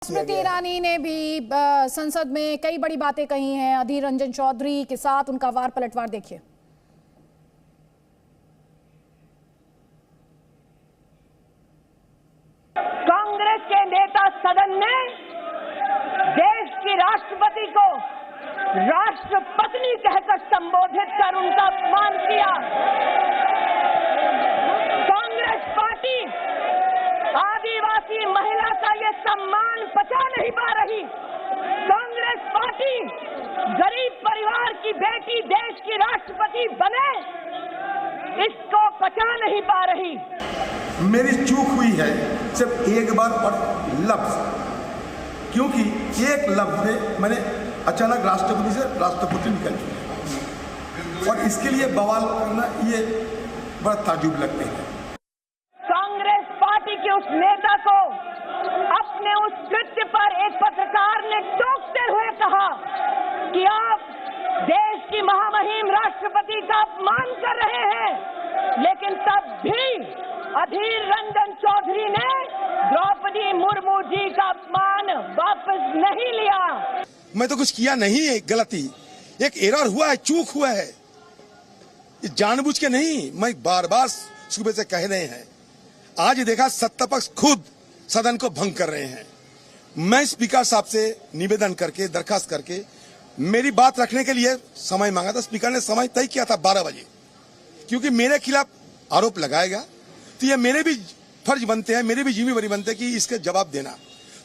स्मृति ईरानी ने भी संसद में कई बड़ी बातें कही हैं। अधीर रंजन चौधरी के साथ उनका वार पलटवार देखिए। कांग्रेस के नेता सदन ने देश की राष्ट्रपति को राष्ट्रपत्नी कहकर संबोधित कर उनका अपमान किया। कांग्रेस पार्टी आदिवासी महिला का ये सम्मान पचा नहीं पा रही। कांग्रेस पार्टी गरीब परिवार की बेटी देश की राष्ट्रपति बने, इसको पचा नहीं पा रही। मेरी चूक हुई है सिर्फ एक बार और लफ्ज, क्योंकि एक लफ्ज में मैंने अचानक राष्ट्रपति से राष्ट्रपति निकल चुके और इसके लिए बवाल करना ये बड़ा ताजुब लगते हैं। कांग्रेस पार्टी के उस नेता को अपने उस कृत्य पर एक पत्रकार ने टोकते हुए कहा कि आप देश की महामहिम राष्ट्रपति का अपमान कर रहे हैं, लेकिन तब भी अधीर रंजन चौधरी ने द्रौपदी मुर्मू जी का अपमान वापस नहीं लिया। मैं तो कुछ किया नहीं है, गलती एक एरर हुआ है, चूक हुआ है, ये जानबूझ के नहीं। मैं बार बार सुबह से कह रहे हैं, आज देखा सत्तापक्ष खुद सदन को भंग कर रहे हैं। मैं स्पीकर साहब से निवेदन करके दरखास्त करके मेरी बात रखने के लिए समय मांगा था। स्पीकर ने समय तय किया था 12 बजे, क्योंकि मेरे खिलाफ आरोप लगाएगा तो ये मेरे भी फर्ज बनते हैं, मेरे भी जिम्मेदारी बनते हैं कि इसके जवाब देना।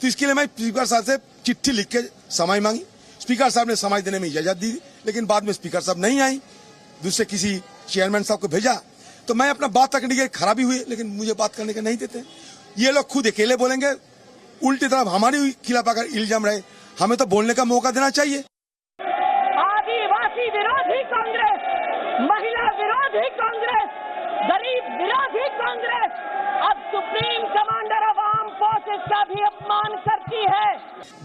तो इसके लिए मैं स्पीकर साहब से चिट्ठी लिख के समय मांगी। स्पीकर साहब ने समय देने में इजाजत दी, लेकिन बाद में स्पीकर साहब नहीं आई, दूसरे किसी चेयरमैन साहब को भेजा। तो मैं अपना बात रखने की खराबी हुई, लेकिन मुझे बात करने के नहीं देते। ये लोग खुद अकेले बोलेंगे, उल्टी तरफ हमारे खिलाफ अगर इल्जाम रहे, हमें तो बोलने का मौका देना चाहिए। आदिवासी विरोधी कांग्रेस, महिला विरोधी कांग्रेस, गरीब विरोधी कांग्रेस अब supreme commander of arm forces का भी अपमान करती है।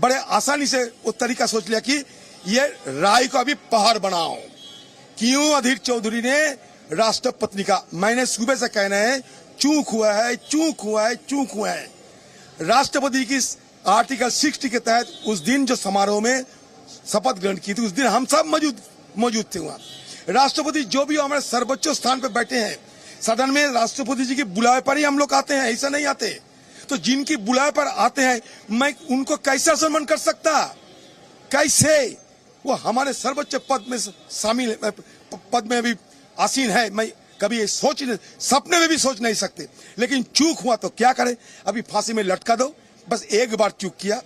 बड़े आसानी से वो तरीका सोच लिया कि ये राय को अभी पहाड़ बनाओ। क्यों अधीर चौधरी ने राष्ट्रपति का, मैंने सुबह से कहना है, चूक हुआ है, चूक हुआ है, चूक हुआ है। राष्ट्रपति की आर्टिकल 60 के तहत उस दिन जो समारोह में शपथ ग्रहण की थी, उस दिन हम सब मौजूद थे वहां। राष्ट्रपति जो भी हमारे सर्वोच्च स्थान पर बैठे हैं, सदन में राष्ट्रपति जी के बुलावे पर ही हम लोग आते हैं, ऐसा नहीं आते। तो जिनकी बुलावे पर आते हैं, मैं उनको कैसे सम्मान कर सकता? कैसे? वो हमारे सर्वोच्च पद में शामिल, पद में भी आसीन है। मैं कभी सपने में भी सोच नहीं सकते, लेकिन चूक हुआ तो क्या करे? अभी फांसी में लटका दो। बस एक बार चूक किया,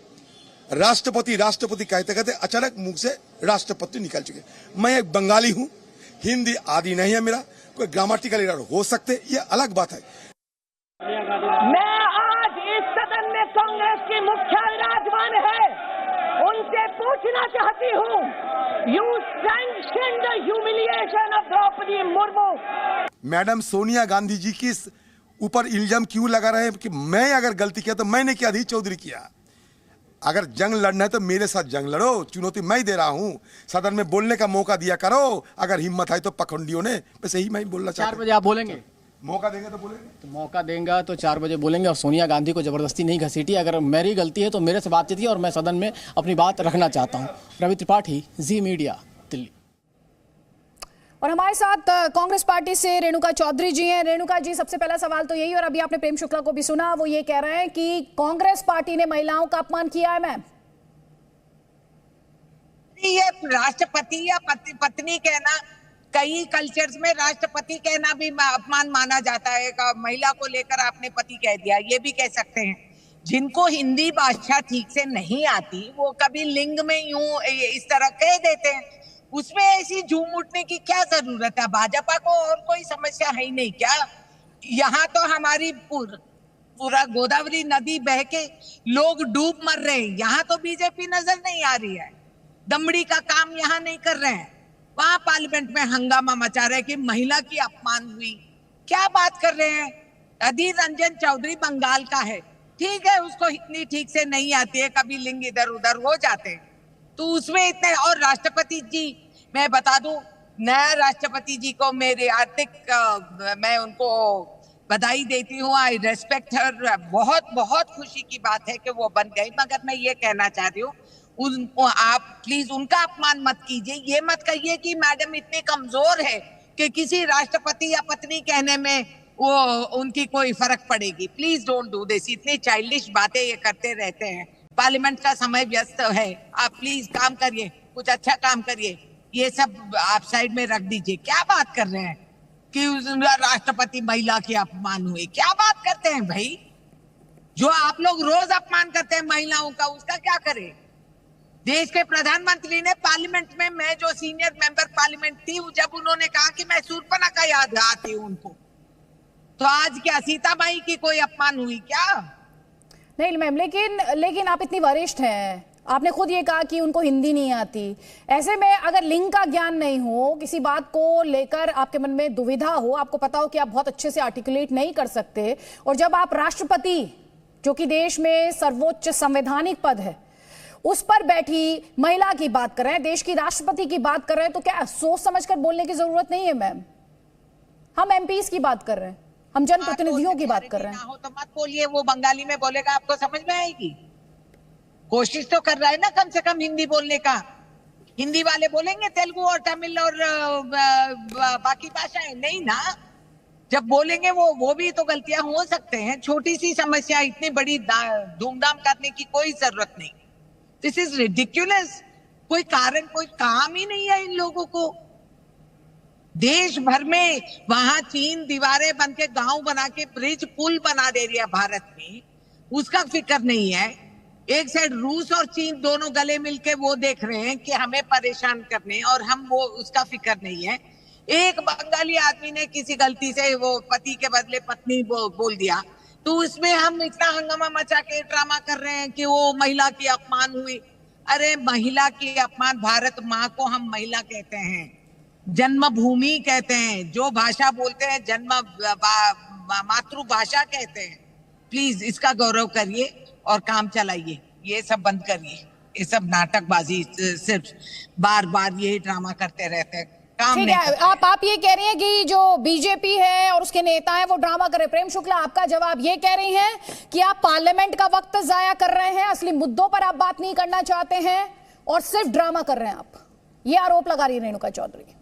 राष्ट्रपति राष्ट्रपति कहते कहते अचानक मुंह से राष्ट्रपति निकल चुके। मैं एक बंगाली हूं, हिंदी आदि नहीं है मेरा, कोई ग्रामेटिकल एरर हो सकते, ये अलग बात है। मैं आज इस सदन में कांग्रेस की मुख्य विराजमान है, उनसे पूछना चाहती हूँ, you sanction the humiliation of Droupadi Murmu. Madam Sonia Gandhi ji की ऊपर इल्जाम क्यों लगा रहे हैं कि मैं अगर गलती किया तो मैंने किया, अधीर चौधरी किया। अगर जंग लड़ना है तो मेरे साथ जंग लड़ो, चुनौती मैं दे रहा हूं। सदन में बोलने का मौका दिया करो, अगर हिम्मत है तो पखंडियों ने। वैसे ही मैं बोलना चाहता हूं। 4 बजे आप बोलेंगे? मौका देंगे तो बोलेंगे, तो मौका देंगे तो 4 बजे बोलेंगे। और सोनिया गांधी को जबरदस्ती नहीं घसीटी। अगर मेरी गलती है तो मेरे से बातचीत की और मैं सदन में अपनी बात रखना चाहता हूँ। रवि त्रिपाठी, जी मीडिया, दिल्ली। और हमारे साथ कांग्रेस पार्टी से रेणुका चौधरी जी हैं। रेणुका जी, सबसे पहला सवाल तो यही, और अभी आपने प्रेम शुक्ला को भी सुना, वो ये कह रहे हैं कि कांग्रेस पार्टी ने महिलाओं का अपमान किया है। मैम, ये राष्ट्रपति या पत्नी कहना, कई कल्चर्स में राष्ट्रपति कहना भी अपमान माना जाता है। महिला को लेकर आपने पति कह दिया, ये भी कह सकते हैं। जिनको हिंदी भाषा ठीक से नहीं आती, वो कभी लिंग में यूं इस तरह कह देते हैं। उसमें ऐसी झूम उठने की क्या जरूरत है? भाजपा को और कोई समस्या है ही नहीं क्या? यहाँ तो हमारी पूरा गोदावरी नदी बह के लोग डूब मर रहे हैं, यहाँ तो बीजेपी नजर नहीं आ रही है। दमड़ी का काम यहाँ नहीं कर रहे हैं, वहां पार्लियामेंट में हंगामा मचा रहे हैं कि महिला की अपमान हुई। क्या बात कर रहे हैं? अधीर रंजन चौधरी बंगाल का है, ठीक है, उसको इतनी ठीक से नहीं आती है, कभी लिंग इधर उधर हो जाते हैं, तो उसमें इतने। और राष्ट्रपति जी, मैं बता दूं, नया राष्ट्रपति जी को मेरे मैं उनको बधाई देती हूँ, आई रेस्पेक्ट हर। बहुत बहुत खुशी की बात है कि वो बन गई, मगर मैं ये कहना चाह रही हूँ आप प्लीज उनका अपमान मत कीजिए। ये मत कहिए कि मैडम इतनी कमजोर है कि किसी राष्ट्रपति या पत्नी कहने में वो उनकी कोई फर्क पड़ेगी। Please don't do this. इतनी चाइल्डिश बातें ये करते रहते हैं। पार्लियामेंट का समय व्यस्त है, आप प्लीज काम करिए, कुछ अच्छा काम करिए। ये सब आप साइड में रख दीजिए। क्या बात कर रहे हैं कि राष्ट्रपति महिला के अपमान हुए? क्या बात करते हैं भाई? जो आप लोग रोज अपमान करते हैं महिलाओं का, उसका क्या करें? देश के प्रधानमंत्री ने पार्लियामेंट में, मैं जो सीनियर मेंबर पार्लियामेंट थी, जब उन्होंने कहा कि मैं शूर्पणखा याद आती हूँ उनको, तो आज क्या सीताबाई की कोई अपमान हुई क्या? नहीं मैम, लेकिन आप इतनी वरिष्ठ हैं, आपने खुद ये कहा कि उनको हिंदी नहीं आती। ऐसे में अगर लिंग का ज्ञान नहीं हो, किसी बात को लेकर आपके मन में दुविधा हो, आपको पता हो कि आप बहुत अच्छे से आर्टिकुलेट नहीं कर सकते, और जब आप राष्ट्रपति, जो कि देश में सर्वोच्च संवैधानिक पद है, उस पर बैठी महिला की बात कर रहे हैं, देश की राष्ट्रपति की बात कर रहे हैं, तो क्या सोच समझकर बोलने की जरूरत नहीं है मैम? हम एमपीज की बात कर रहे हैं, हम जनप्रतिनिधियों की बात कर रहे हैं। हो तो मत बोलिए, वो बंगाली में बोलेगा, आपको समझ में आएगी? कोशिश तो कर रहा है ना कम से कम हिंदी बोलने का। हिंदी वाले बोलेंगे तेलुगु और तमिल और बाकी भाषाएं नहीं ना। जब बोलेंगे वो भी तो गलतियां हो सकते हैं। छोटी सी समस्या इतनी बड़ी धूमधाम करने की कोई जरूरत नहीं। This is ridiculous. कोई कारण, कोई काम ही नहीं है इन लोगों को। देश भर में वहां चीन दीवारें बन के, गांव बना के, ब्रिज पुल बना दे रही है भारत में, उसका फिक्र नहीं है। एक साइड रूस और चीन दोनों गले मिलके वो देख रहे हैं कि हमें परेशान करने, और हम वो उसका फिक्र नहीं है। एक बंगाली आदमी ने किसी गलती से वो पति के बदले पत्नी बोल दिया, तो उसमें हम इतना हंगामा मचा के ड्रामा कर रहे हैं कि वो महिला की अपमान हुई। अरे महिला की अपमान, भारत माँ को हम महिला कहते हैं, जन्मभूमि कहते हैं, जो भाषा बोलते हैं जन्म मातृभाषा कहते हैं। प्लीज इसका गौरव करिए और काम चलाइए। ये सब बंद करिए, ये सब नाटकबाजी, सिर्फ बार बार यही ड्रामा करते रहते हैं। काम ठीक है, आप ये कह रही हैं कि जो बीजेपी है और उसके नेता हैं वो ड्रामा कर रहे हैं। प्रेम शुक्ला, आपका जवाब ये कह रही हैं कि आप पार्लियामेंट का वक्त जाया कर रहे हैं, असली मुद्दों पर आप बात नहीं करना चाहते हैं और सिर्फ ड्रामा कर रहे हैं आप, ये आरोप लगा रही है रेणुका चौधरी।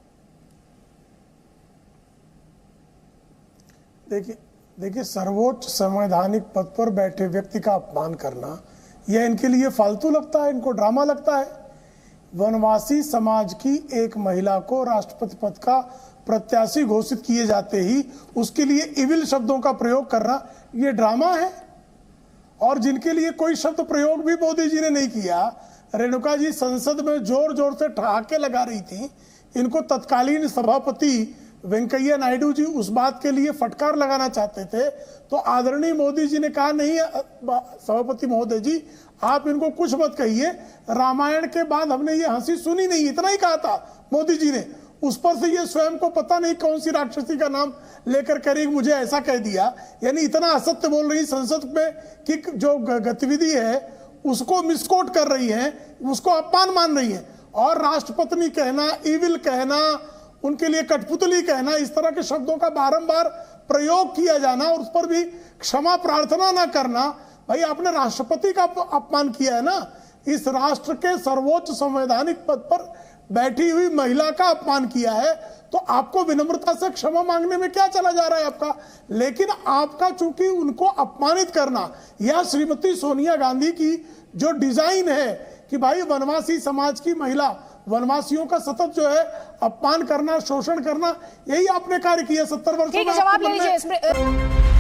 देखिए सर्वोच्च संवैधानिक पद पर बैठे व्यक्ति का अपमान करना, यह इनके लिए फालतू लगता है, इनको ड्रामा लगता है। वनवासी समाज की एक महिला को राष्ट्रपति पद का प्रत्याशी घोषित किए जाते ही उसके लिए इविल शब्दों का प्रयोग करना, यह ड्रामा है। और जिनके लिए कोई शब्द प्रयोग भी मोदी जी ने नहीं किया, रेणुका जी संसद में जोर जोर से ठहाके लगा रही थी, इनको तत्कालीन सभापति वेंकैया नायडू जी उस बात के लिए फटकार लगाना चाहते थे, तो आदरणीय मोदी जी ने कहा नहीं सभापति महोदय जी, आप इनको कुछ मत कहिए, रामायण के बाद हमने ये हंसी सुनी नहीं, इतना ही कहा था मोदी जी ने। उस पर से ये स्वयं को पता नहीं कौन सी राक्षसी का नाम लेकर करी मुझे ऐसा कह दिया, यानी इतना असत्य बोल रही संसद में कि जो गतिविधि है उसको मिसकोट कर रही है, उसको अपमान मान रही है। और राष्ट्रपति कहना, इविल कहना, उनके लिए कठपुतली कहना, इस तरह के शब्दों का बारंबार प्रयोग किया जाना और उस पर भी क्षमा प्रार्थना ना करना, भाई आपने राष्ट्रपति का अपमान किया है ना। इस राष्ट्र के सर्वोच्च संवैधानिक पद पर बैठी हुई महिला का अपमान किया है, तो आपको विनम्रता से क्षमा मांगने में क्या चला जा रहा है आपका। लेकिन आपका चूंकि उनको अपमानित करना, यह श्रीमती सोनिया गांधी की जो डिजाइन है कि भाई वनवासी समाज की महिला, वनवासियों का सतत जो है अपमान करना, शोषण करना, यही आपने कार्य किया 70 वर्षों में। जवाब ले लीजिए।